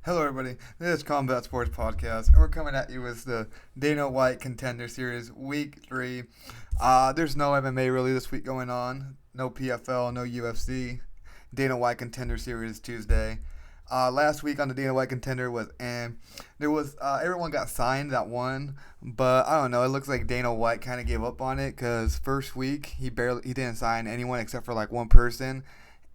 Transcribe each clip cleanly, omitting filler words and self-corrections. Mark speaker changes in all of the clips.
Speaker 1: Hello, everybody. This is Combat Sports Podcast, and we're coming at you with the Dana White Contender Series Week 3. There's no MMA really this week going on. No PFL, no UFC. Dana White Contender Series Tuesday. Last week on the Dana White Contender was, and there was everyone got signed that won, but I don't know. It looks like Dana White kind of gave up on it because first week he didn't sign anyone except for like one person.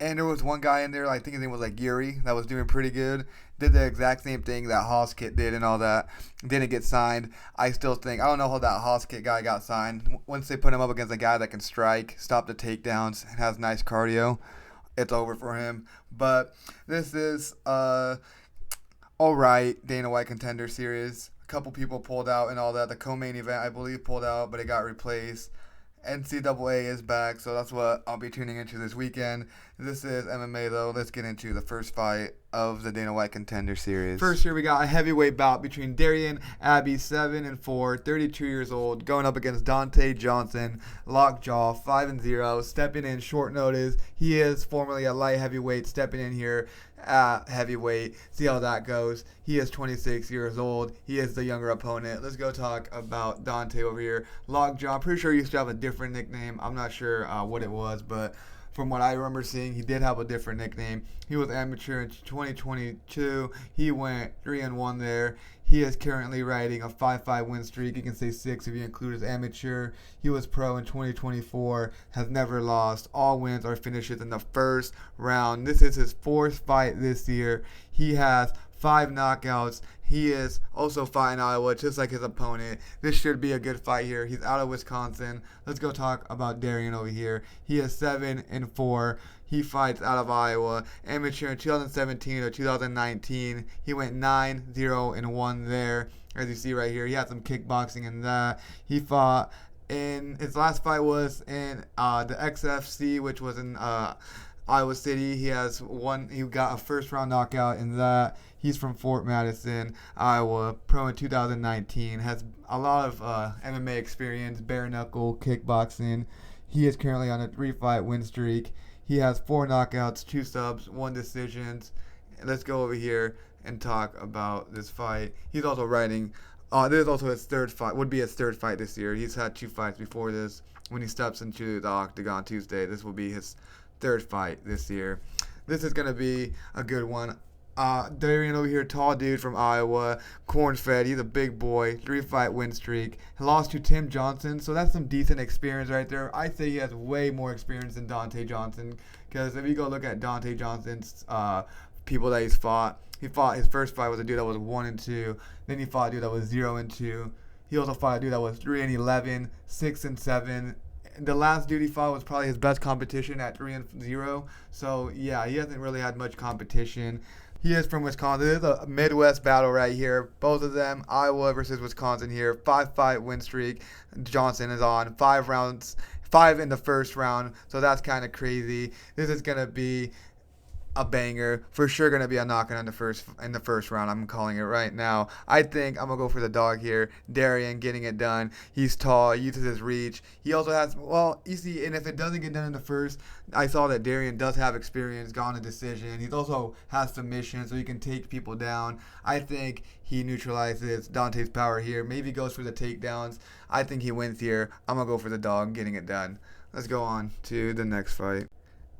Speaker 1: And there was one guy in there, I think his name was like Yuri, that was doing pretty good. Did the exact same thing that Hoskit did and all that. Didn't get signed. I still think, I don't know how that Hoskit guy got signed. Once they put him up against a guy that can strike, stop the takedowns, and has nice cardio, it's over for him. But this is alright Dana White Contender Series. A couple people pulled out and all that. The co-main event, I believe, pulled out, but it got replaced. NCAA is back, so that's what I'll be tuning into this weekend. This is MMA, though. Let's get into the first fight of the Dana White Contender Series. First here we got a heavyweight bout between Darian Abbey, 7-4, 32 years old, going up against Dante Johnson, lockjaw, 5-0, stepping in short notice. He is formerly a light heavyweight, stepping in here at heavyweight. See how that goes. He is 26 years old. He is the younger opponent. Let's go talk about Dante over here. Lockjaw, I'm pretty sure he used to have a different nickname. I'm not sure what it was, but from what I remember seeing, he did have a different nickname. He was amateur in 2022. He went 3-1 there. He is currently riding a 5-5 win streak. You can say 6 if you include his amateur. He was pro in 2024, has never lost. All wins are finishes in the first round. This is his fourth fight this year. He has 5 knockouts. He is also fighting Iowa, just like his opponent. This should be a good fight here. He's out of Wisconsin. Let's go talk about Darian over here. He is 7-4. He fights out of Iowa. Amateur in 2017 or 2019. He went 9-0-1 there. As you see right here, he had some kickboxing in that. He fought in his last fight was in the XFC, which was in Iowa City. He got a first round knockout in that. He's from Fort Madison, Iowa, pro in 2019. Has a lot of MMA experience, bare knuckle, kickboxing. He is currently on a 3-fight win streak. He has 4 knockouts, 2 subs, 1 decisions. Let's go over here and talk about this fight. He's also riding. This is also his third fight. Would be his third fight this year. He's had 2 fights before this. When he steps into the octagon Tuesday, this will be his third fight this year. This is going to be a good one. Darian over here, tall dude from Iowa, corn-fed. He's a big boy, 3-fight win streak. He lost to Tim Johnson, so that's some decent experience right there. I say he has way more experience than Dante Johnson, because if you go look at Dante Johnson's people that he's fought, his first fight was a dude that was 1-2. Then he fought a dude that was 0-2. He also fought a dude that was 3-11, 6-7. The last dude he fought was probably his best competition at 3-0. So, yeah, he hasn't really had much competition. He is from Wisconsin. This is a Midwest battle right here. Both of them, Iowa versus Wisconsin here. 5-fight win streak. Johnson is on 5 rounds, 5 in the first round. So that's kind of crazy. This is going to be a banger. For sure going to be a knockout in the first round. I'm calling it right now. I think I'm going to go for the dog here. Darian getting it done. He's tall. He uses his reach. He also has, you see, and if it doesn't get done in the first, I saw that Darian does have experience, gone to decision. He also has submission, so he can take people down. I think he neutralizes Dante's power here. Maybe goes for the takedowns. I think he wins here. I'm going to go for the dog getting it done. Let's go on to the next fight.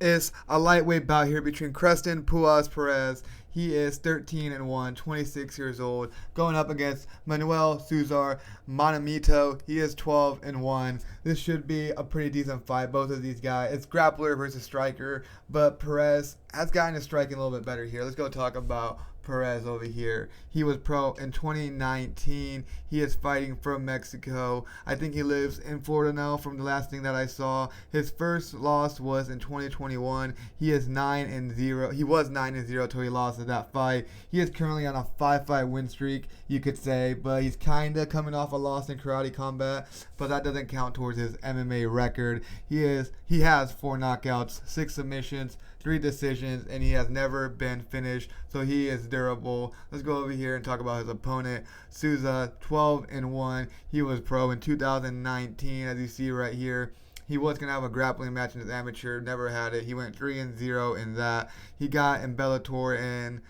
Speaker 1: Is a lightweight bout here between Creston Perez. He is 13-1, 26 years old, going up against Manuel Sousa Monamito. He is 12-1. This should be a pretty decent fight. Both of these guys, it's grappler versus striker, but Perez has gotten his striking a little bit better here. Let's go talk about Perez over here. He was pro in 2019. He is fighting from Mexico. I think he lives in Florida now from the last thing that I saw. His first loss was in 2021. He is 9-0. He was 9-0 until he lost at that fight. He is currently on a 5-fight win streak, you could say, but he's kind of coming off a loss in karate combat, but that doesn't count towards his MMA record. He has 4 knockouts, 6 submissions, 3 decisions, and he has never been finished, so he is durable. Let's go over here and talk about his opponent, Sousa, 12-1. He was pro in 2019, as you see right here. He was going to have a grappling match in his amateur, never had it. He went 3-0 in that. He got in Bellator in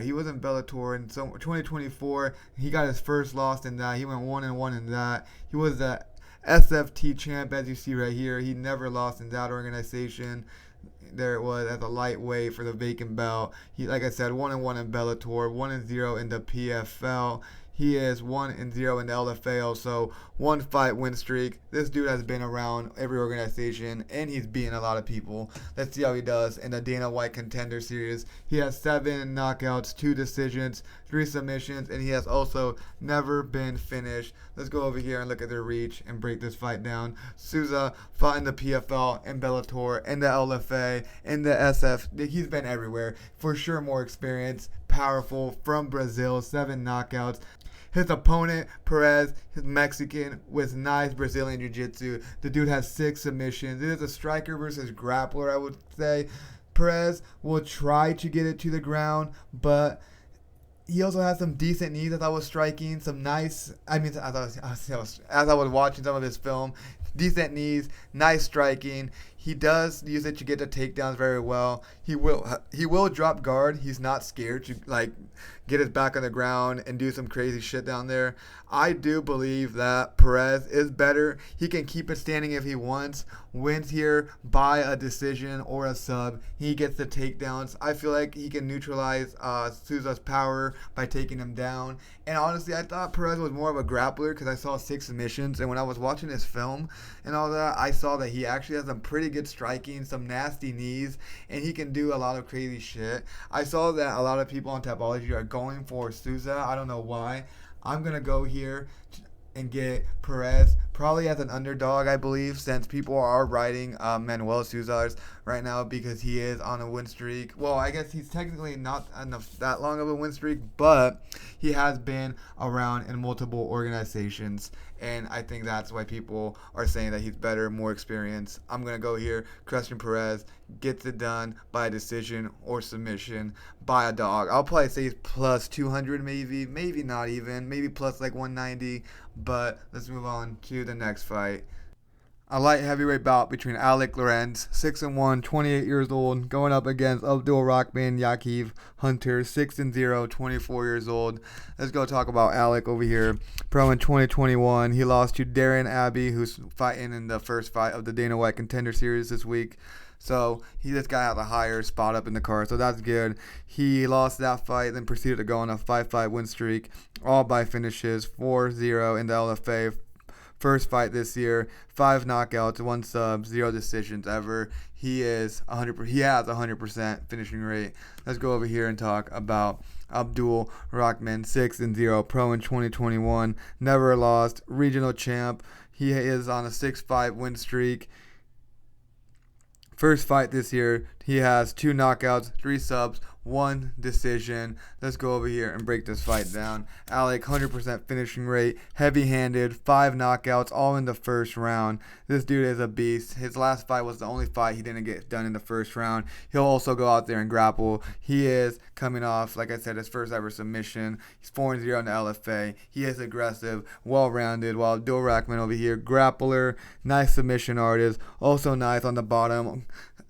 Speaker 1: He was in Bellator in 2024. He got his first loss in that. He went 1-1 in that. He was the SFT champ, as you see right here. He never lost in that organization. There it was as a lightweight for the vacant belt. He, like I said, 1-1 in Bellator, 1-0 in the PFL. He is 1-0 in the LFA also. 1 fight win streak. This dude has been around every organization and he's beaten a lot of people. Let's see how he does in the Dana White Contender Series. He has 7 knockouts, 2 decisions, 3 submissions, and he has also never been finished. Let's go over here and look at their reach and break this fight down. Sousa fought in the PFL, in Bellator, in the LFA, in the SF. He's been everywhere. For sure more experience. Powerful, from Brazil, 7 knockouts. His opponent, Perez, is Mexican with nice Brazilian jiu-jitsu. The dude has 6 submissions. It is a striker versus grappler, I would say. Perez will try to get it to the ground, but he also has some decent knees as I was striking. Some nice, as I was watching some of his film, decent knees, nice striking. He does use it to get the takedowns very well. He will drop guard. He's not scared to get his back on the ground and do some crazy shit down there. I do believe that Perez is better. He can keep it standing if he wants. Wins here by a decision or a sub. He gets the takedowns. I feel like he can neutralize Sousa's power by taking him down. And honestly, I thought Perez was more of a grappler because I saw 6 submissions. And when I was watching his film and all that, I saw that he actually has some pretty good striking, some nasty knees, and he can do a lot of crazy shit. I saw that a lot of people on Tapology are going for Sousa. I don't know why. I'm going to go here and get Perez, probably as an underdog, I believe, since people are riding Manuel Sousa right now because he is on a win streak. Well, I guess he's technically not on that long of a win streak, but he has been around in multiple organizations, and I think that's why people are saying that he's better, more experienced. I'm going to go here. Christian Perez gets it done by a decision or submission by a dog. I'll probably say he's plus 200 maybe not even, maybe plus 190, but let's move on to the next fight. A light heavyweight bout between Lorenz, 6-1, 28 years old, going up against Abdulrahman Yakhyaev Hunter, 6-0, 24 years old. Let's go talk about Alec over here. Pro in 2021, he lost to Abbey, who's fighting in the first fight of the Dana White Contender Series this week. So this guy has a higher spot up in the card, so that's good. He lost that fight, then proceeded to go on a 5-fight win streak, all by finishes, 4-0 in the LFA. First fight this year, 5 knockouts, 1 sub, 0 decisions ever. He has 100% finishing rate. Let's go over here and talk about Abdulrahman, 6-0, pro in 2021, never lost, regional champ. He is on a 6-fight win streak. First fight this year, he has 2 knockouts, 3 subs, 1 decision. Let's go over here and break this fight down. Alec, 100% finishing rate, heavy-handed, 5 knockouts, all in the first round. This dude is a beast. His last fight was the only fight he didn't get done in the first round. He'll also go out there and grapple. He is coming off, like I said, his first ever submission. He's 4-0 in the LFA. He is aggressive, well-rounded, while Abdulrahman over here, grappler, nice submission artist, also nice on the bottom.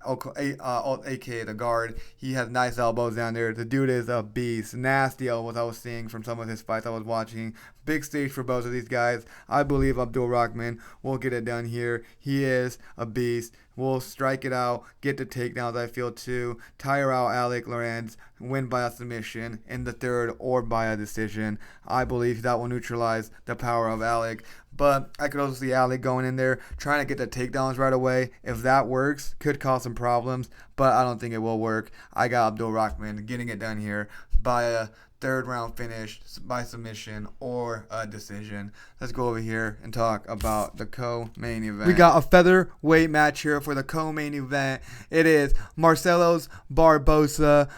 Speaker 1: AKA the guard. He has nice elbows down there. The dude is a beast. Nasty elbows I was seeing from some of his fights I was watching. Big stage for both of these guys. I believe Abdulrahman will get it done here. He is a beast. Will strike it out, get the takedowns, I feel, too. Tire out Lorenz, win by a submission in the third or by a decision. I believe that will neutralize the power of Alec. But I could also see Alec going in there, trying to get the takedowns right away. If that works, could cause some problems, but I don't think it will work. I got Abdulrahman getting it done here by a third round finish, by submission, or a decision. Let's go over here and talk about the co-main event. We got a featherweight match here for the co-main event. It is Marcelo's Barbosa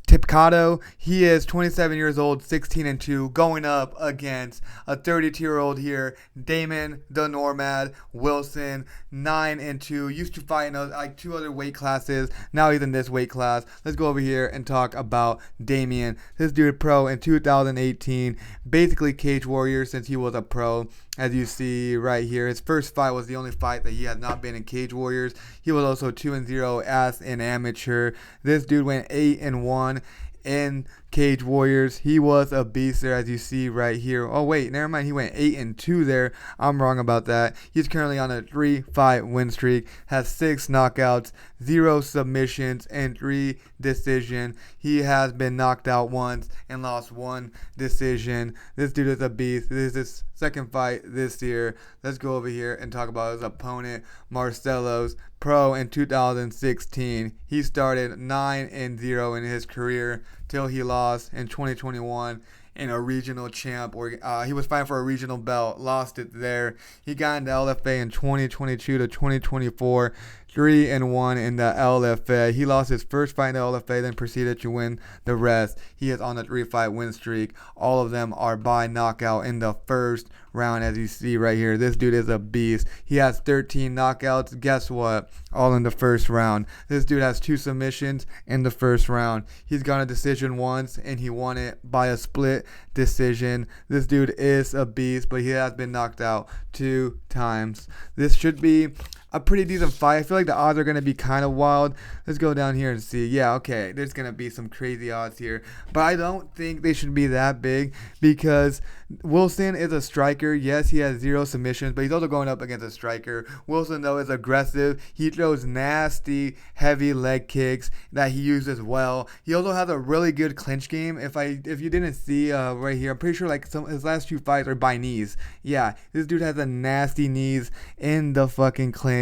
Speaker 1: Tipcado. He is 27 years old, 16-2, going up against a 32-year-old here, Damon the Nomad Wilson, 9-2. Used to fight in 2 other weight classes. Now he's in this weight class. Let's go over here and talk about Damien. This dude pro in 2018, basically Cage Warrior since he was a pro. As you see right here, his first fight was the only fight that he had not been in Cage Warriors. He was also 2-0 as an amateur. This dude went 8-1 in Cage Warriors. He was a beast there, as you see right here. Oh wait, never mind. He went 8-2 there. I'm wrong about that. He's currently on a 3-fight win streak. Has 6 knockouts, 0 submissions, and 3 decisions. He has been knocked out once and lost 1 decision. This dude is a beast. This is his second fight this year. Let's go over here and talk about his opponent, Marcelo's pro in 2016. He started 9-0 in his career till he lost in 2021 in a regional champ, or he was fighting for a regional belt, lost it there. He got into LFA in 2022 to 2024, 3-1 in the LFA. He lost his first fight in the LFA, then proceeded to win the rest. He is on a 3-fight win streak. All of them are by knockout in the first round, as you see right here. This dude is a beast. He has 13 knockouts. Guess what? All in the first round. This dude has 2 submissions in the first round. He's got a decision once, and he won it by a split decision. This dude is a beast, but he has been knocked out 2 times. This should be a pretty decent fight. I feel like the odds are going to be kind of wild. Let's go down here and see. Yeah, okay, there's going to be some crazy odds here. But I don't think they should be that big because Wilson is a striker. Yes, he has 0 submissions, but he's also going up against a striker. Wilson, though, is aggressive. He throws nasty, heavy leg kicks that he uses well. He also has a really good clinch game. If you didn't see right here, I'm pretty sure like his last 2 fights are by knees. Yeah, this dude has a nasty knees in the fucking clinch.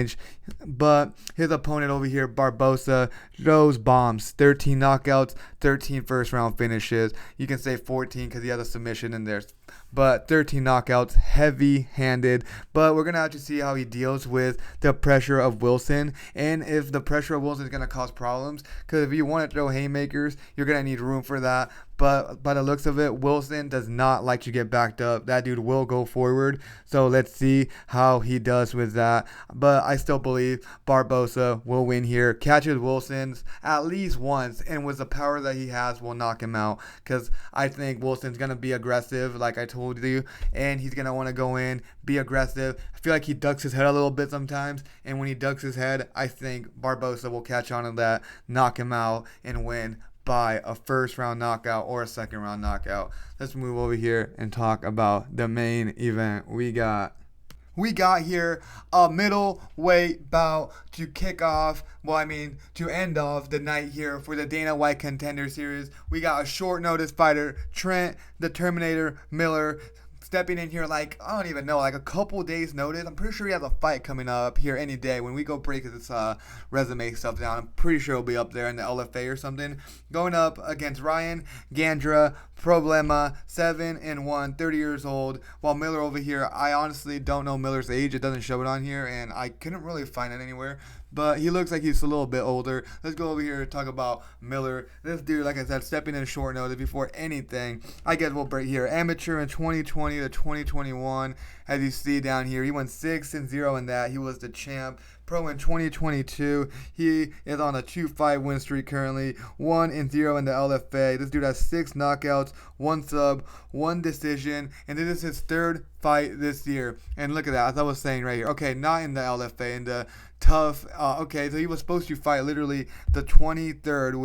Speaker 1: But his opponent over here, Barbosa, throws bombs. 13 knockouts, 13 first round finishes. You can say 14 because he has a submission in there. But 13 knockouts, heavy-handed. But we're going to have to see how he deals with the pressure of Wilson and if the pressure of Wilson is going to cause problems. Because if you want to throw haymakers, you're going to need room for that. But by the looks of it, Wilson does not like to get backed up. That dude will go forward. So let's see how he does with that. But I still believe Barbosa will win here. Catches Wilson's at least once. And with the power that he has, will knock him out. Because I think Wilson's going to be aggressive, like I told you. And he's going to want to go in, be aggressive. I feel like he ducks his head a little bit sometimes. And when he ducks his head, I think Barbosa will catch on to that, knock him out, and win by a first round knockout or a second round knockout. Let's move over here and talk about the main event. We got here a middleweight bout to kick off, to end off the night here for the Dana White Contender Series. We got a short notice fighter, Trent the Terminator Miller, stepping in here like a couple days notice. I'm pretty sure he has a fight coming up here any day. When we go break this resume stuff down, I'm pretty sure he'll be up there in the LFA or something. Going up against Ryan Gandra, Problema, 7-1, 30 years old. While Miller over here, I honestly don't know Miller's age. It doesn't show it on here, and I couldn't really find it anywhere. But he looks like he's a little bit older. Let's go over here and talk about Miller. This dude, like I said, stepping in short notice before anything. I guess we'll break here. Amateur in 2020 to 2021. As you see down here, he went 6-0 in that. He was the champ. Pro in 2022. He is on a 2-fight win streak currently. 1-0 in the LFA. This dude has 6 knockouts, 1 sub, 1 decision, and this is his 3rd fight this year. And look at that, as I was saying right here. Okay, not in the LFA, in the tough. So he was supposed to fight literally the 23rd,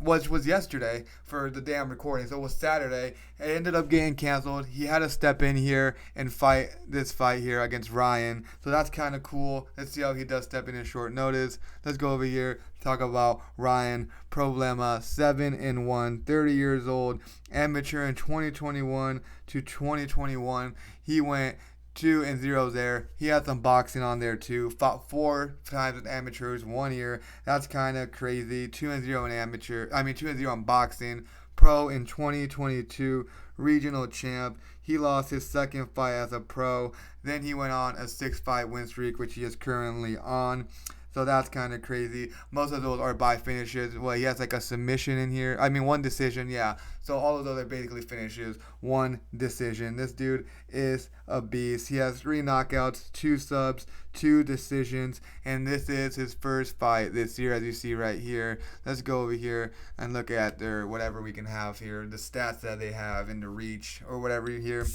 Speaker 1: which was yesterday for the day I'm recording. So it was Saturday. It ended up getting canceled. He had to step in here and fight this fight here against Ryan. So that's kind of cool. Let's see how he does stepping in short notice. Let's go over here, talk about Ryan Problema, 7-1, 30 years old, amateur in 2021 to 2021. He went 2-0 there. He had some boxing on there too. Fought 4 times with amateurs, 1 year. That's kind of crazy. 2-0 in amateur. 2-0 in boxing. Pro in 2022, regional champ. He lost his 2nd fight as a pro. Then he went on a 6-fight win streak, which he is currently on. So that's kind of crazy. Most of those are by finishes. Well, he has like a submission in here. 1 decision, yeah. So all of those are basically finishes. 1 decision. This dude is a beast. He has 3 knockouts, 2 subs, 2 decisions, and this is his first fight this year, as you see right here. Let's go over here and look at their whatever we can have here, the stats that they have in the reach or whatever here.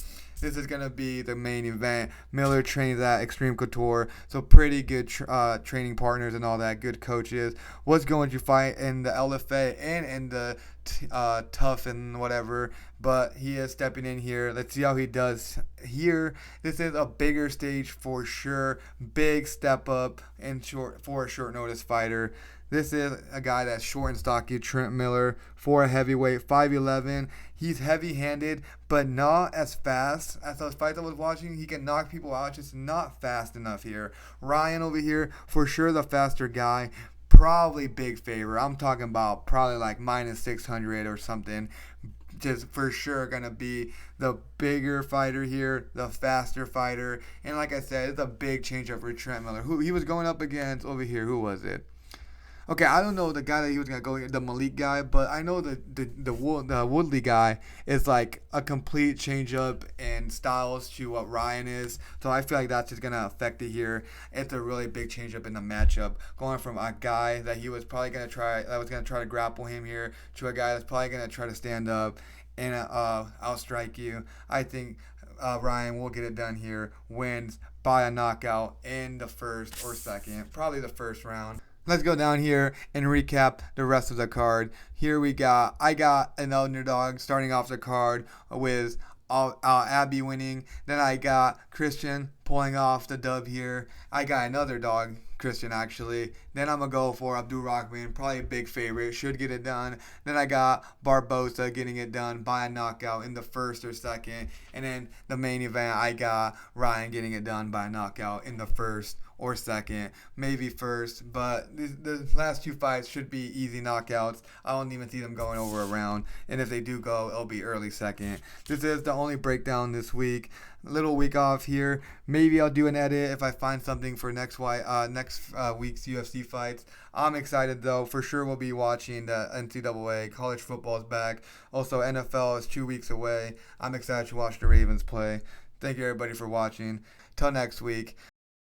Speaker 1: This is going to be the main event. Miller trains at Extreme Couture, so pretty good training partners and all that, good coaches. Was going to fight in the LFA and in the tough and whatever, but he is stepping in here. Let's see how he does here. This is a bigger stage for sure. Big step up and for a short notice fighter. This is a guy that's short and stocky, Trent Miller, for a heavyweight, 5'11". He's heavy-handed, but not as fast as those fights I was watching. He can knock people out, just not fast enough here. Ryan over here, for sure the faster guy. Probably big favor. I'm talking about probably like minus 600 or something. Just for sure going to be the bigger fighter here, the faster fighter. And like I said, it's a big change up for Trent Miller. Who he was going up against over here, who was it? Okay, I don't know the guy that he was going to go, the Malik guy, but I know the Woodley guy is like a complete change up in styles to what Ryan is. So I feel like that's just going to affect it here. It's a really big change up in the matchup. Going from a guy that he was probably going to try, that was going to try to grapple him here, to a guy that's probably going to try to stand up and outstrike you. I think Ryan will get it done here, wins by a knockout in the first or second, probably the first round. Let's go down here and recap the rest of the card. Here I got an underdog starting off the card with Abbey winning. Then I got Christian pulling off the dub here. I got another dog, Christian actually. Then I'm going to go for Abdul Rahman, probably a big favorite, should get it done. Then I got Barbosa getting it done by a knockout in the first or second. And then the main event, I got Ryan getting it done by a knockout in the first or second, maybe first, but the last 2 fights should be easy knockouts. I don't even see them going over a round, and if they do go, it'll be early second. This is the only breakdown this week. Little week off here. Maybe I'll do an edit if I find something for next week's UFC fights. I'm excited though. For sure we'll be watching the NCAA. College football is back. Also NFL is 2 weeks away. I'm excited to watch the Ravens play. Thank you everybody for watching. Till next week.